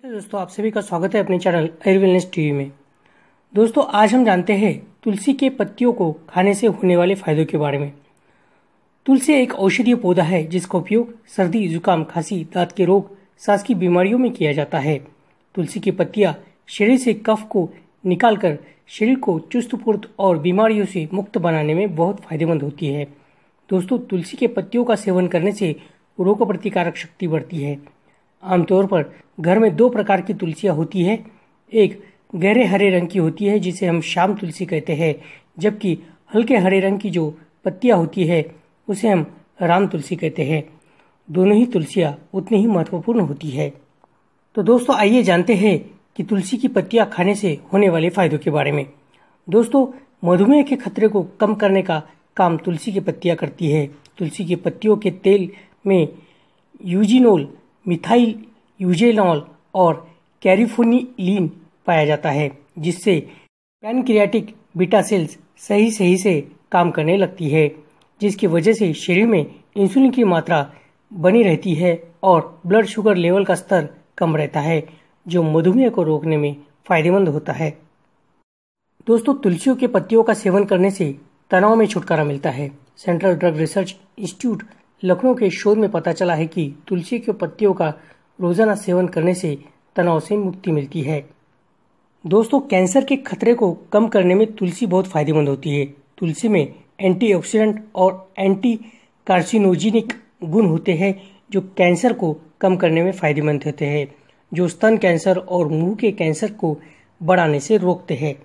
दोस्तों, आप सभी का स्वागत है अपने चैनल आयुर्वेलनेस टीवी में। दोस्तों, आज हम जानते हैं तुलसी के पत्तियों को खाने से होने वाले फायदों के बारे में। तुलसी एक औषधीय पौधा है जिसका उपयोग सर्दी, जुकाम, खांसी, दांत के रोग, सांस की बीमारियों में किया जाता है। तुलसी की पत्तियां शरीर से कफ को निकालकर शरीर को चुस्त फुर्त और बीमारियों से मुक्त बनाने में बहुत फायदेमंद होती है। दोस्तों, तुलसी के पत्तियों का सेवन करने से रोग प्रतिकारक शक्ति बढ़ती है। आमतौर पर घर में दो प्रकार की तुलसियां होती है। एक गहरे हरे रंग की होती है जिसे हम श्याम तुलसी कहते हैं, जबकि हल्के हरे रंग की जो पत्तियां होती है उसे हम राम तुलसी कहते हैं। दोनों ही तुलसियां उतनी ही महत्वपूर्ण होती है। तो दोस्तों, आइए जानते हैं कि तुलसी की पत्तियां खाने से होने वाले फायदों के बारे में। दोस्तों, मधुमेह के खतरे को कम करने का काम तुलसी की पत्तियां करती है। तुलसी की पत्तियों के तेल में यूजिनोल, मिथाइल यूजेनॉल और कैरिफोनिलीन पाया जाता है, जिससे पैनक्रियाटिक बीटा सेल्स सही से काम करने लगती है, जिसकी वजह से शरीर में इंसुलिन की मात्रा बनी रहती है और ब्लड शुगर लेवल का स्तर कम रहता है, जो मधुमेह को रोकने में फायदेमंद होता है। दोस्तों, तुलसियों के पत्तियों का सेवन करने से तनाव में छुटकारा मिलता है। Central drug research institute Lucknow के शोध में पता चला है कि तुलसी के पत्तियों का रोजाना सेवन करने से तनाव से मुक्ति मिलती है। दोस्तों, कैंसर के खतरे को कम करने में तुलसी बहुत फायदेमंद होती है। तुलसी में एंटीऑक्सीडेंट और एंटी कार्सिनोजेनिक गुण होते हैं जो कैंसर को कम करने में फायदेमंद होते हैं, जो स्तन कैंसर और मुंह के कैंसर को बढ़ाने से रोकते हैं।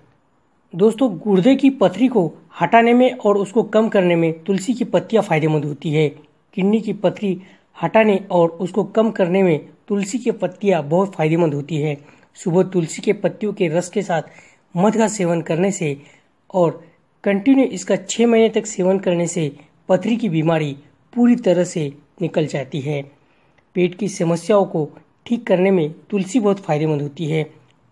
दोस्तों, गुर्दे की पथरी को हटाने में और उसको कम करने में तुलसी की पत्तियां फायदेमंद होती है। किडनी की पथरी हटाने और उसको कम करने में तुलसी की पत्तियां बहुत फायदेमंद होती है। सुबह तुलसी के पत्तियों के रस के साथ मध का सेवन करने से और कंटिन्यू इसका 6 महीने तक सेवन करने से पथरी की बीमारी पूरी तरह से निकल जाती है। पेट की समस्याओं को ठीक करने में तुलसी बहुत फायदेमंद होती है।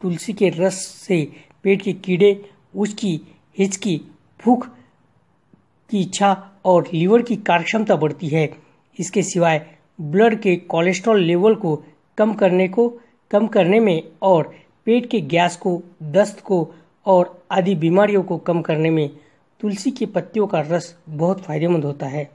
तुलसी के रस से पेट के कीड़े, उचकी, हिचकी, भूख की इच्छा और लीवर की कार्यक्षमता बढ़ती है। इसके सिवाय ब्लड के कोलेस्ट्रॉल लेवल को कम करने में और पेट के गैस को, दस्त को और आदि बीमारियों को कम करने में तुलसी की पत्तियों का रस बहुत फायदेमंद होता है।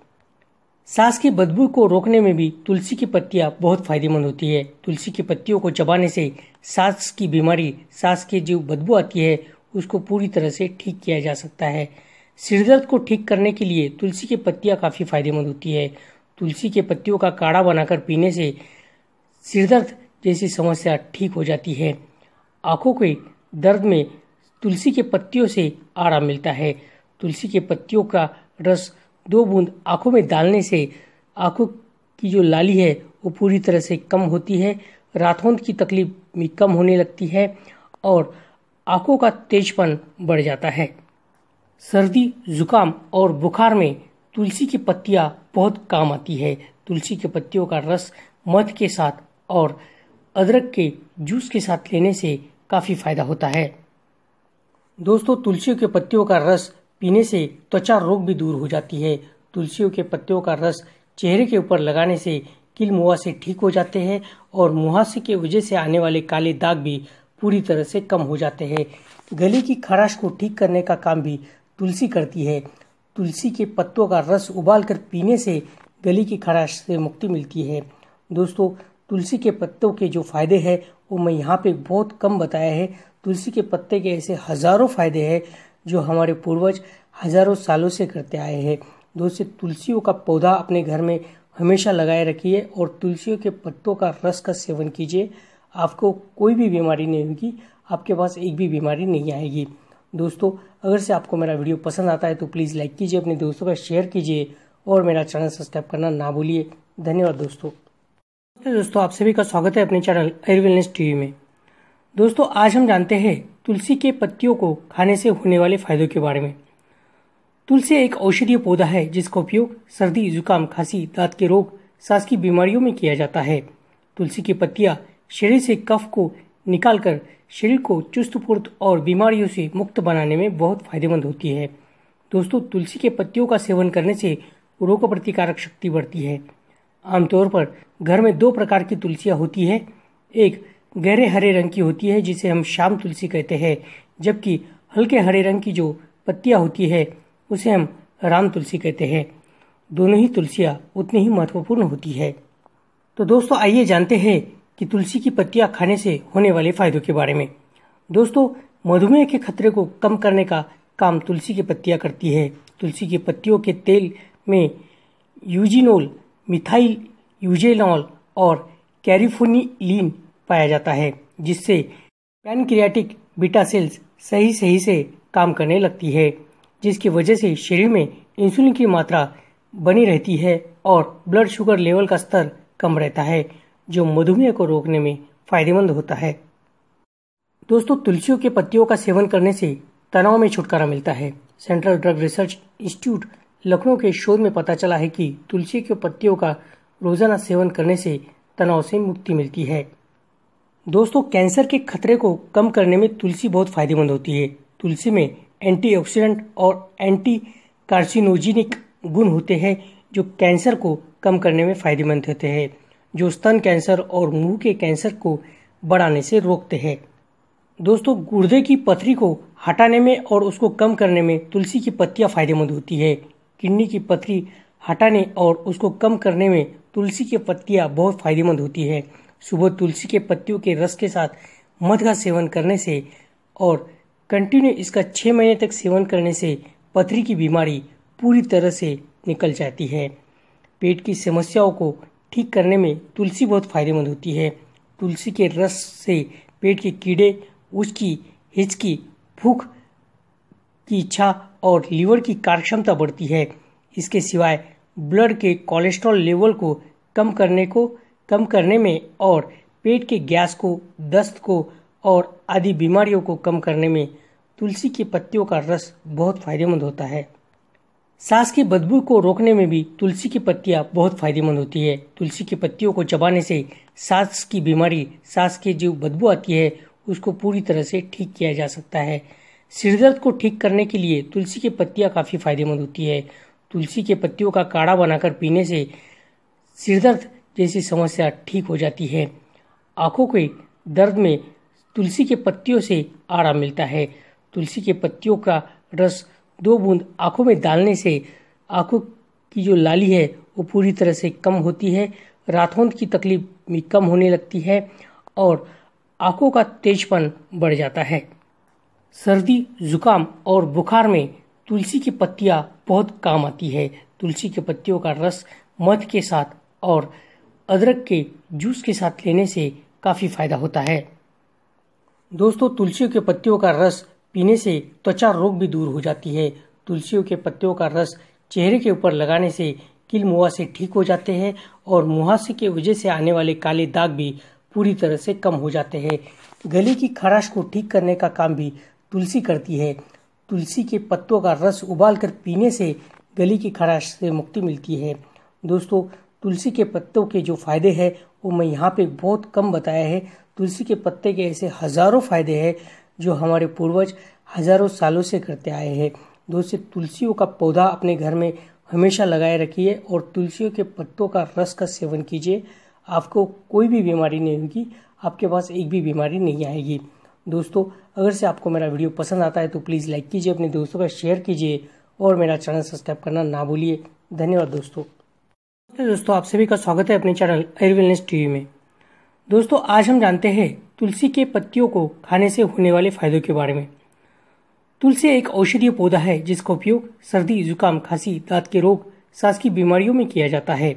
सांस की बदबू को रोकने में भी तुलसी की पत्तियां बहुत फायदेमंद होती है। तुलसी की पत्तियों को चबाने से सांस की बीमारी, सांस की जो बदबू आती है उसको पूरी तरह से ठीक किया जा सकता है। सिरदर्द को ठीक करने के लिए तुलसी की पत्तियां काफ़ी फायदेमंद होती है। तुलसी के पत्तियों का काढ़ा बनाकर पीने से सिरदर्द जैसी समस्या ठीक हो जाती है। आंखों के दर्द में तुलसी के पत्तियों से आराम मिलता है। तुलसी के पत्तियों का रस 2 बूंद आंखों में डालने से आंखों की जो लाली है वो पूरी तरह से कम होती है, रातहोंद की तकलीफ भी कम होने लगती है और आंखों का तेजपन बढ़ जाता है। सर्दी, जुकाम और बुखार में तुलसी की पत्तियां बहुत काम आती है। तुलसी के पत्तियों का रस मध के साथ और अदरक के जूस के साथ लेने से काफ़ी फायदा होता है। दोस्तों, तुलसी के पत्तियों का रस पीने से त्वचा रोग भी दूर हो जाती है। तुलसियों के पत्तियों का रस चेहरे के ऊपर लगाने से किल मुहासे ठीक हो जाते हैं और मुहासे की वजह से आने वाले काले दाग भी पूरी तरह से कम हो जाते हैं। गले की खराश को ठीक करने का काम भी तुलसी करती है। तुलसी के पत्तों का रस उबाल कर पीने से गले की खराश से मुक्ति मिलती है। दोस्तों, तुलसी के पत्तों के जो फायदे हैं वो मैं यहाँ पे बहुत कम बताया है। तुलसी के पत्ते के ऐसे हजारों फायदे हैं जो हमारे पूर्वज हजारों सालों से करते आए हैं। दोस्तों, तुलसियों का पौधा अपने घर में हमेशा लगाए रखिए और तुलसियों के पत्तों का रस का सेवन कीजिए। आपको कोई भी बीमारी नहीं होगी, आपके पास एक भी बीमारी नहीं आएगी। दोस्तों, अगर से आपको मेरा वीडियो पसंद आता है तो प्लीज़ लाइक कीजिए, अपने दोस्तों का शेयर कीजिए और मेरा चैनल सब्सक्राइब करना ना भूलिए। धन्यवाद दोस्तों, आप सभी का स्वागत है अपने चैनल आयुर्वेलनेस टीवी में। दोस्तों, आज हम जानते हैं तुलसी के पत्तियों को खाने से होने वाले फायदों के बारे में। तुलसी एक औषधीय पौधा है जिसका उपयोग सर्दी, जुकाम, खांसी, दांत के रोग, सांस की बीमारियों में किया जाता है। तुलसी की पत्तियां शरीर से कफ को निकालकर शरीर को चुस्त फुर्त और बीमारियों से मुक्त बनाने में बहुत फायदेमंद होती है। दोस्तों, तुलसी के पत्तियों का सेवन करने से रोग प्रतिकारक शक्ति बढ़ती है। आमतौर पर घर में दो प्रकार की तुलसियां होती है। एक गहरे हरे रंग की होती है जिसे हम श्याम तुलसी कहते हैं, जबकि हल्के हरे रंग की जो पत्तियां होती है उसे हम राम तुलसी कहते हैं। दोनों ही तुलसियां उतनी ही महत्वपूर्ण होती है। तो दोस्तों आइए जानते हैं कि तुलसी की पत्तियां खाने से होने वाले फायदों के बारे में। दोस्तों, मधुमेह के खतरे को कम करने का काम तुलसी की पत्तियां करती है। तुलसी की पत्तियों के तेल में यूजिनोल, मिथाइल यूजेनॉल और कैरिफोनिलीन पाया जाता है, जिससे पैनक्रियाटिक बीटा सेल्स सही से काम करने लगती है, जिसकी वजह से शरीर में इंसुलिन की मात्रा बनी रहती है और ब्लड शुगर लेवल का स्तर कम रहता है, जो मधुमेह को रोकने में फायदेमंद होता है। दोस्तों, तुलसियों के पत्तियों का सेवन करने से तनाव में छुटकारा मिलता है। Central drug research institute Lucknow के शोध में पता चला है कि तुलसी के पत्तियों का रोजाना सेवन करने से तनाव से मुक्ति मिलती है। दोस्तों, कैंसर के खतरे को कम करने में तुलसी बहुत फायदेमंद होती है। तुलसी में एंटीऑक्सीडेंट और एंटी कार्सिनोजेनिक गुण होते हैं जो कैंसर को कम करने में फायदेमंद होते हैं, जो स्तन कैंसर और मुंह के कैंसर को बढ़ाने से रोकते हैं। दोस्तों, गुर्दे की पथरी को हटाने में और उसको कम करने में तुलसी की पत्तियां फायदेमंद होती है। किडनी की पथरी हटाने और उसको कम करने में तुलसी की पत्तियां बहुत फायदेमंद होती है। सुबह तुलसी के पत्तियों के रस के साथ मध का सेवन करने से और कंटिन्यू इसका 6 महीने तक सेवन करने से पथरी की बीमारी पूरी तरह से निकल जाती है। पेट की समस्याओं को ठीक करने में तुलसी बहुत फायदेमंद होती है। तुलसी के रस से पेट के कीड़े, उचकी, हिचकी, भूख की इच्छा और लीवर की कार्यक्षमता बढ़ती है। इसके सिवाय ब्लड के कोलेस्ट्रॉल लेवल को कम करने में और पेट के गैस को, दस्त को और आदि बीमारियों को कम करने में तुलसी की पत्तियों का रस बहुत फायदेमंद होता है। सांस की बदबू को रोकने में भी तुलसी की पत्तियां बहुत फायदेमंद होती है। तुलसी की पत्तियों को चबाने से सांस की बीमारी, सांस की जो बदबू आती है उसको पूरी तरह से ठीक किया जा सकता है। सिरदर्द को ठीक करने के लिए तुलसी की पत्तियां काफ़ी फायदेमंद होती है। तुलसी के पत्तियों का काढ़ा बनाकर पीने से सिरदर्द जैसी समस्या ठीक हो जाती है। आंखों के दर्द में तुलसी के पत्तियों से आराम मिलता है। तुलसी के पत्तियों का रस 2 बूंद आंखों में डालने से आंखों की जो लाली है वो पूरी तरह से कम होती है, रातहों की तकलीफ भी कम होने लगती है और आंखों का तेजपन बढ़ जाता है। सर्दी, जुकाम और बुखार में तुलसी की पत्तियां बहुत काम आती है। तुलसी के पत्तियों का रस मध के साथ और अदरक के जूस के साथ लेने से काफ़ी फायदा होता है। दोस्तों, तुलसियों के पत्तियों का रस पीने से त्वचा रोग भी दूर हो जाती है। तुलसियों के पत्तियों का रस चेहरे के ऊपर लगाने से किल मुहासे ठीक हो जाते हैं और मुहासे की वजह से आने वाले काले दाग भी पूरी तरह से कम हो जाते हैं। गले की खराश को ठीक करने का काम भी तुलसी करती है। तुलसी के पत्तों का रस उबालकर पीने से गले की खराश से मुक्ति मिलती है। दोस्तों, तुलसी के पत्तों के जो फायदे हैं वो मैं यहाँ पे बहुत कम बताया है। तुलसी के पत्ते के ऐसे हजारों फायदे हैं जो हमारे पूर्वज हजारों सालों से करते आए हैं। दोस्तों, तुलसियों का पौधा अपने घर में हमेशा लगाए रखिए और तुलसियों के पत्तों का रस का सेवन कीजिए। आपको कोई भी बीमारी नहीं होगी, आपके पास एक भी बीमारी नहीं आएगी। दोस्तों, अगर से आपको मेरा वीडियो पसंद आता है तो प्लीज़ लाइक कीजिए, अपने दोस्तों का शेयर कीजिए और मेरा चैनल सब्सक्राइब करना ना भूलिए। धन्यवाद दोस्तों, आप सभी का स्वागत है अपने चैनल एयर वेलनेस टीवी में। दोस्तों, आज हम जानते हैं तुलसी के पत्तियों को खाने से होने वाले फायदों के बारे में। तुलसी एक औषधीय पौधा है जिसका उपयोग सर्दी, जुकाम, खांसी, दांत के रोग, सांस की बीमारियों में किया जाता है।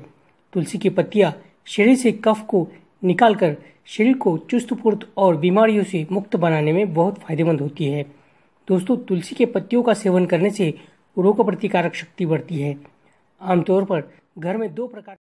तुलसी की पत्तियां शरीर से कफ को निकालकर शरीर को चुस्त फुर्त और बीमारियों से मुक्त बनाने में बहुत फायदेमंद होती है। दोस्तों, तुलसी के पत्तियों का सेवन करने से रोग प्रतिकारक शक्ति बढ़ती है। आमतौर पर घर में 2 प्रकार